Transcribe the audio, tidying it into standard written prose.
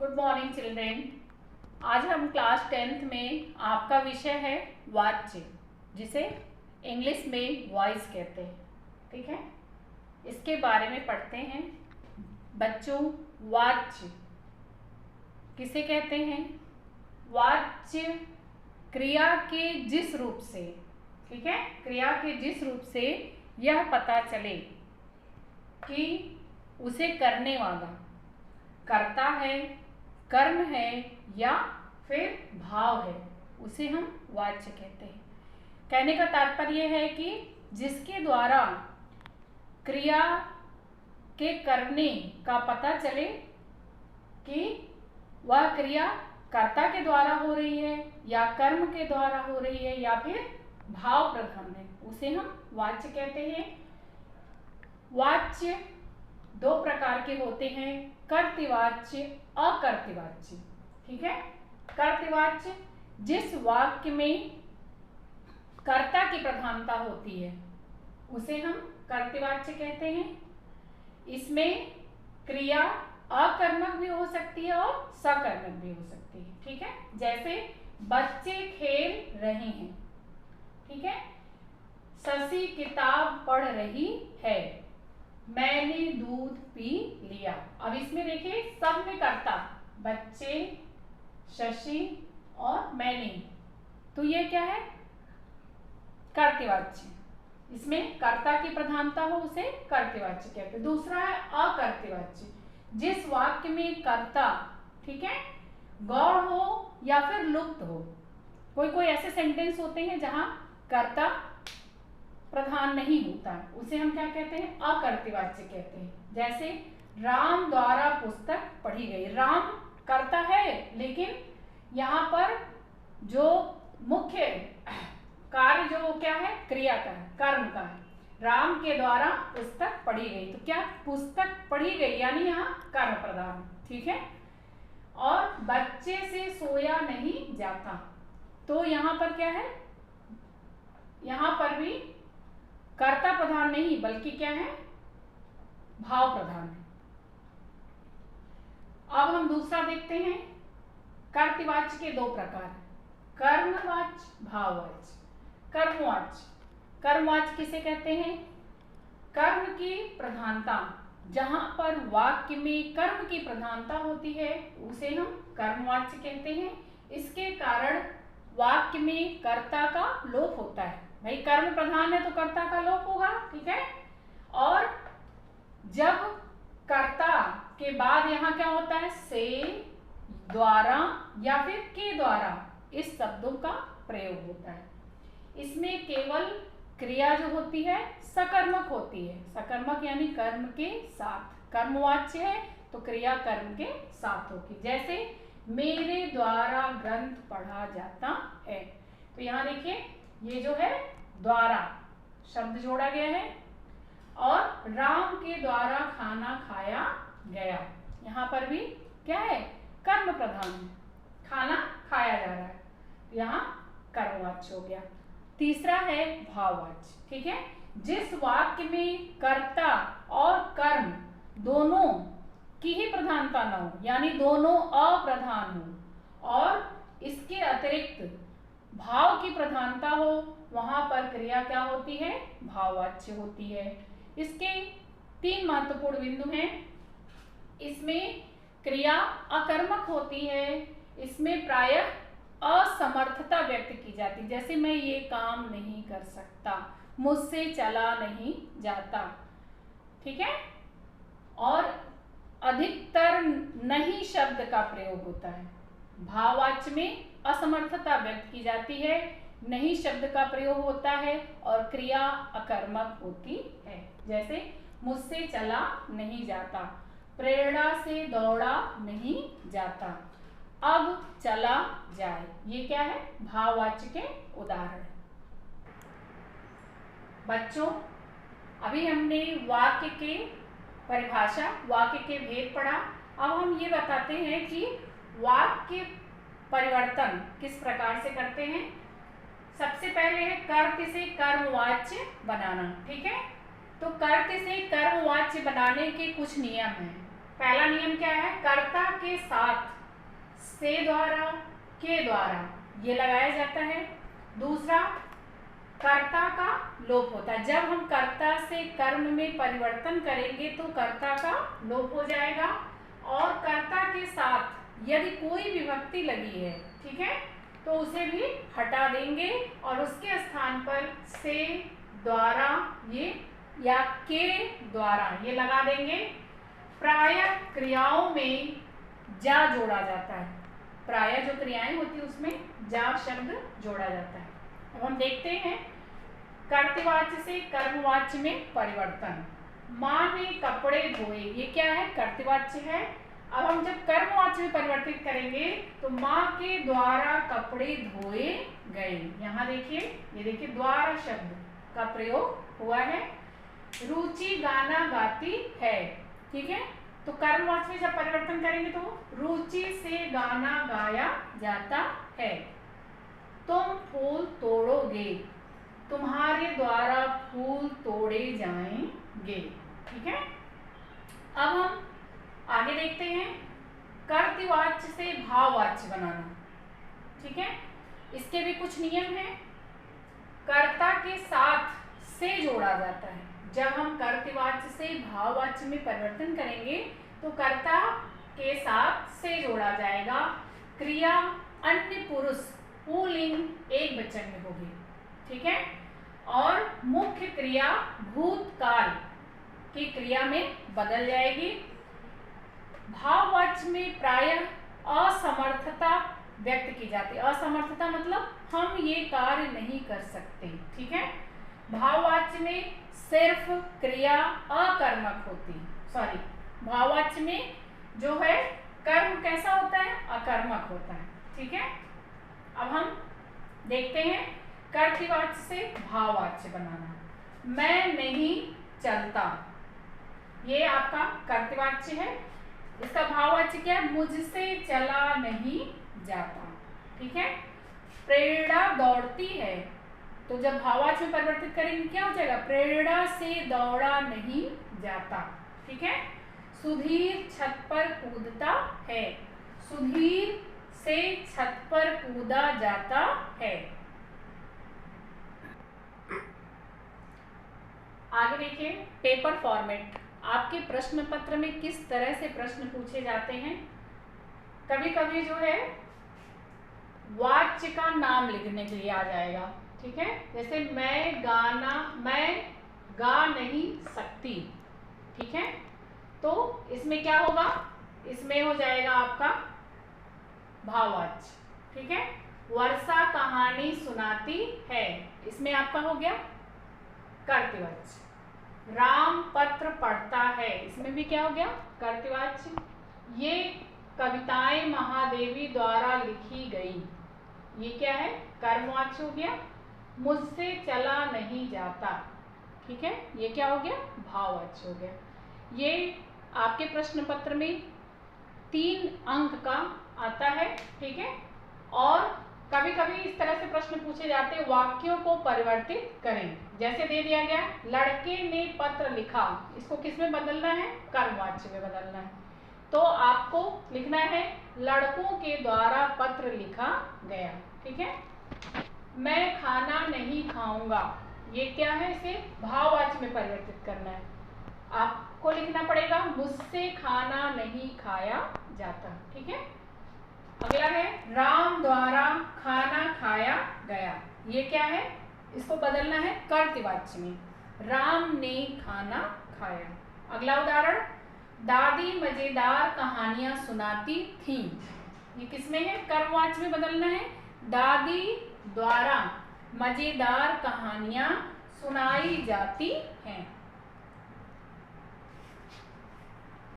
Good morning children. आज हम class 10th में आपका विषय है वाच्य, जिसे इंग्लिश में वॉइस कहते हैं। ठीक है, इसके बारे में पढ़ते हैं। बच्चों, वाच्य किसे कहते हैं? वाच्य क्रिया के जिस रूप से, ठीक है, क्रिया के जिस रूप से यह पता चले कि उसे करने वाला कर्ता है, कर्म है या फिर भाव है, उसे हम वाच्य कहते हैं। कहने का तात्पर्य है कि जिसके द्वारा क्रिया के करने का पता चले कि वह क्रिया कर्ता के द्वारा हो रही है या कर्म के द्वारा हो रही है या फिर भाव प्रधान है, उसे हम वाच्य कहते हैं। वाच्य दो प्रकार के होते हैं, कर्तृवाच्य, अकर्तृवाच्य। ठीक है, कर्तृवाच्य जिस वाक्य में कर्ता की प्रधानता होती है उसे हम कर्तृवाच्य कहते हैं। इसमें क्रिया अकर्मक भी हो सकती है और सकर्मक भी हो सकती है। ठीक है, जैसे बच्चे खेल रहे हैं, ठीक है, शशि किताब पढ़ रही है, मैंने दूध पी लिया। अब इसमें देखिए सब में कर्ता, बच्चे, शशि और मैंने, तो ये क्या है? कर्तृवाच्य। इसमें कर्ता की प्रधानता हो उसे कर्तृवाच्य कहते हैं। दूसरा है अकर्तृवाच्य, जिस वाक्य में कर्ता, ठीक है, गौण हो या फिर लुप्त हो। कोई कोई ऐसे सेंटेंस होते हैं जहां कर्ता प्रधान नहीं होता, उसे हम क्या कहते हैं? अकर्तृवाच्य कहते हैं। जैसे राम द्वारा पुस्तक पढ़ी गई। राम कर्ता है, लेकिन यहाँ पर जो मुख्य कार्य जो क्या है? क्रिया का है, कर्म का है। राम के द्वारा पुस्तक पढ़ी गई, तो क्या पुस्तक पढ़ी गई, यानी यहाँ कर्म प्रधान। ठीक है, और बच्चे से सोया नहीं जाता, तो यहाँ पर क्या है? यहाँ पर भी कर्ता प्रधान नहीं बल्कि क्या है? भाव प्रधान है। अब हम दूसरा देखते हैं। कर्तृवाच्य के दो प्रकार, कर्मवाच्य, भाववाच्य। कर्मवाच्य, कर्मवाच्य किसे कहते हैं? कर्म की प्रधानता, जहां पर वाक्य में कर्म की प्रधानता होती है उसे हम कर्मवाच्य कहते हैं। इसके कारण वाक्य में कर्ता का लोप होता है। भाई कर्म प्रधान है तो कर्ता का लोप होगा, ठीक है। और जब कर्ता के बाद यहाँ क्या होता है? से, द्वारा या फिर के द्वारा, इस शब्दों का प्रयोग होता है। इसमें केवल क्रिया जो होती है सकर्मक होती है। सकर्मक यानी कर्म के साथ। कर्मवाच्य है तो क्रिया कर्म के साथ होगी। जैसे मेरे द्वारा ग्रंथ पढ़ा जाता है, तो यहाँ देखिए ये जो है द्वारा शब्द जोड़ा गया है, और राम के द्वारा खाना खाया गया, यहाँ पर भी क्या है? कर्म प्रधान है, खाना खाया जा रहा है, यहाँ कर्मवाच्य हो गया। तीसरा है भाववाच्य। ठीक है, जिस वाक्य में कर्ता और कर्म दोनों की ही प्रधानता न हो, यानी दोनों अप्रधान हो और इसके अतिरिक्त भाव की प्रधानता हो, वहां पर क्रिया क्या होती है? भाववाच्य होती है। इसके तीन महत्वपूर्ण बिंदु हैं। इसमें क्रिया अकर्मक होती है, इसमें प्रायः असमर्थता व्यक्त की जाती, जैसे मैं ये काम नहीं कर सकता, मुझसे चला नहीं जाता। ठीक है, और अधिकतर नहीं शब्द का प्रयोग होता है। भाववाच्य में असमर्थता व्यक्त की जाती है, नहीं शब्द का प्रयोग होता है और क्रिया अकर्मक होती है। जैसे मुझसे चला नहीं जाता, प्रेरणा से दौड़ा नहीं जाता, अब चला जाए, ये क्या है? भाववाच्य के उदाहरण। बच्चों, अभी हमने वाक्य के परिभाषा, वाक्य के भेद पढ़ा। अब हम ये बताते हैं कि वाक्य परिवर्तन किस प्रकार से करते हैं। सबसे पहले है कर्त से कर्मवाच्य बनाना। ठीक है, तो कर्त से कर्मवाच्य बनाने के कुछ नियम हैं। पहला नियम क्या है? कर्ता के साथ से द्वारा, के द्वारा ये लगाया जाता है। दूसरा, कर्ता का लोप होता है। जब हम कर्ता से कर्म में परिवर्तन करेंगे तो कर्ता का लोप हो जाएगा, और कर्ता के साथ यदि कोई विभक्ति लगी है, ठीक है, तो उसे भी हटा देंगे और उसके स्थान पर से द्वारा ये या के द्वारा ये लगा देंगे। प्रायः क्रियाओं में जा जोड़ा जाता है। प्रायः जो क्रियाएं होती है उसमें जा शब्द जोड़ा जाता है। अब हम देखते हैं कर्तृवाच्य से कर्मवाच्य में परिवर्तन। माँ ने कपड़े धोए, ये क्या है? कर्तृवाच्य है। अब हम जब कर्मवाच्य में परिवर्तित करेंगे तो माँ के द्वारा कपड़े धोए गए। यहाँ देखिए, ये देखिए द्वारा शब्द का प्रयोग हुआ है। रुचि गाना गाती है, ठीक है, तो कर्मवाच्य में जब परिवर्तन करेंगे तो रुचि से गाना गाया जाता है। तुम फूल तोड़ोगे, तुम्हारे द्वारा फूल तोड़े जाएंगे, ठीक है। अब हम आगे देखते हैं कर्तृवाच्य से भाववाच्य बनाना, ठीक है। इसके भी कुछ नियम हैं। कर्ता के साथ से जोड़ा जाता है। जब हम कर्तृवाच्य से भाववाच्य में परिवर्तन करेंगे तो कर्ता के साथ से जोड़ा जाएगा। क्रिया अन्य पुरुष पुल्लिंग एक वचन में होगी, ठीक है, और मुख्य क्रिया भूतकाल की क्रिया में बदल जाएगी। भाववाच्य में प्रायः असमर्थता व्यक्त की जाती है। असमर्थता मतलब हम ये कार्य नहीं कर सकते, ठीक है। भाववाच्य में सिर्फ क्रिया अकर्मक होती है। सॉरी, भाववाच्य में जो है कर्म कैसा होता है? अकर्मक होता है, ठीक है। अब हम देखते हैं कर्तृवाच्य से भाववाच्य बनाना। मैं नहीं चलता, ये आपका कर्तृवाच्य है। इसका भाववाच्य क्या है? मुझसे चला नहीं जाता, ठीक है। प्रेरणा दौड़ती है, तो जब भाववाच्य में परिवर्तित करेंगे क्या हो जाएगा? प्रेरणा से दौड़ा नहीं जाता, ठीक है। सुधीर छत पर कूदता है, सुधीर से छत पर कूदा जाता है। आगे देखिए पेपर फॉर्मेट। आपके प्रश्न पत्र में किस तरह से प्रश्न पूछे जाते हैं? कभी कभी जो है वाच्य का नाम लिखने के लिए आ जाएगा, ठीक है। जैसे मैं गा नहीं सकती, ठीक है, तो इसमें क्या होगा? इसमें हो जाएगा आपका भाववाच्य, ठीक है। वर्षा कहानी सुनाती है, इसमें आपका हो गया कर्तृवाच्य। राम पत्र पढ़ता है, इसमें भी क्या हो गया? कर्तृवाच्य। ये कविताएं महादेवी द्वारा लिखी गई, ये क्या है? कर्मवाच्य हो गया। मुझसे चला नहीं जाता, ठीक है, ये क्या हो गया? भाववाच्य हो गया। ये आपके प्रश्न पत्र में 3 अंक का आता है, ठीक है। और कभी कभी इस तरह से प्रश्न पूछे जाते हैं, वाक्यों को परिवर्तित करें। जैसे दे दिया गया लड़के ने पत्र लिखा, इसको किस में बदलना है? कर्मवाच्य में बदलना है। तो आपको लिखना है लड़कों के द्वारा पत्र लिखा गया, ठीक है। मैं खाना नहीं खाऊंगा, ये क्या है? इसे भाववाच्य में परिवर्तित करना है। आपको लिखना पड़ेगा मुझसे खाना नहीं खाया जाता, ठीक है। अगला है राम द्वारा खाना खाया गया, ये क्या है? इसको बदलना है कर्तृवाच्य में। राम ने खाना खाया। अगला उदाहरण, दादी मजेदार कहानियां सुनाती थीं, ये किसमें है? कर्मवाच्य में बदलना है। दादी द्वारा मजेदार कहानियां सुनाई जाती हैं।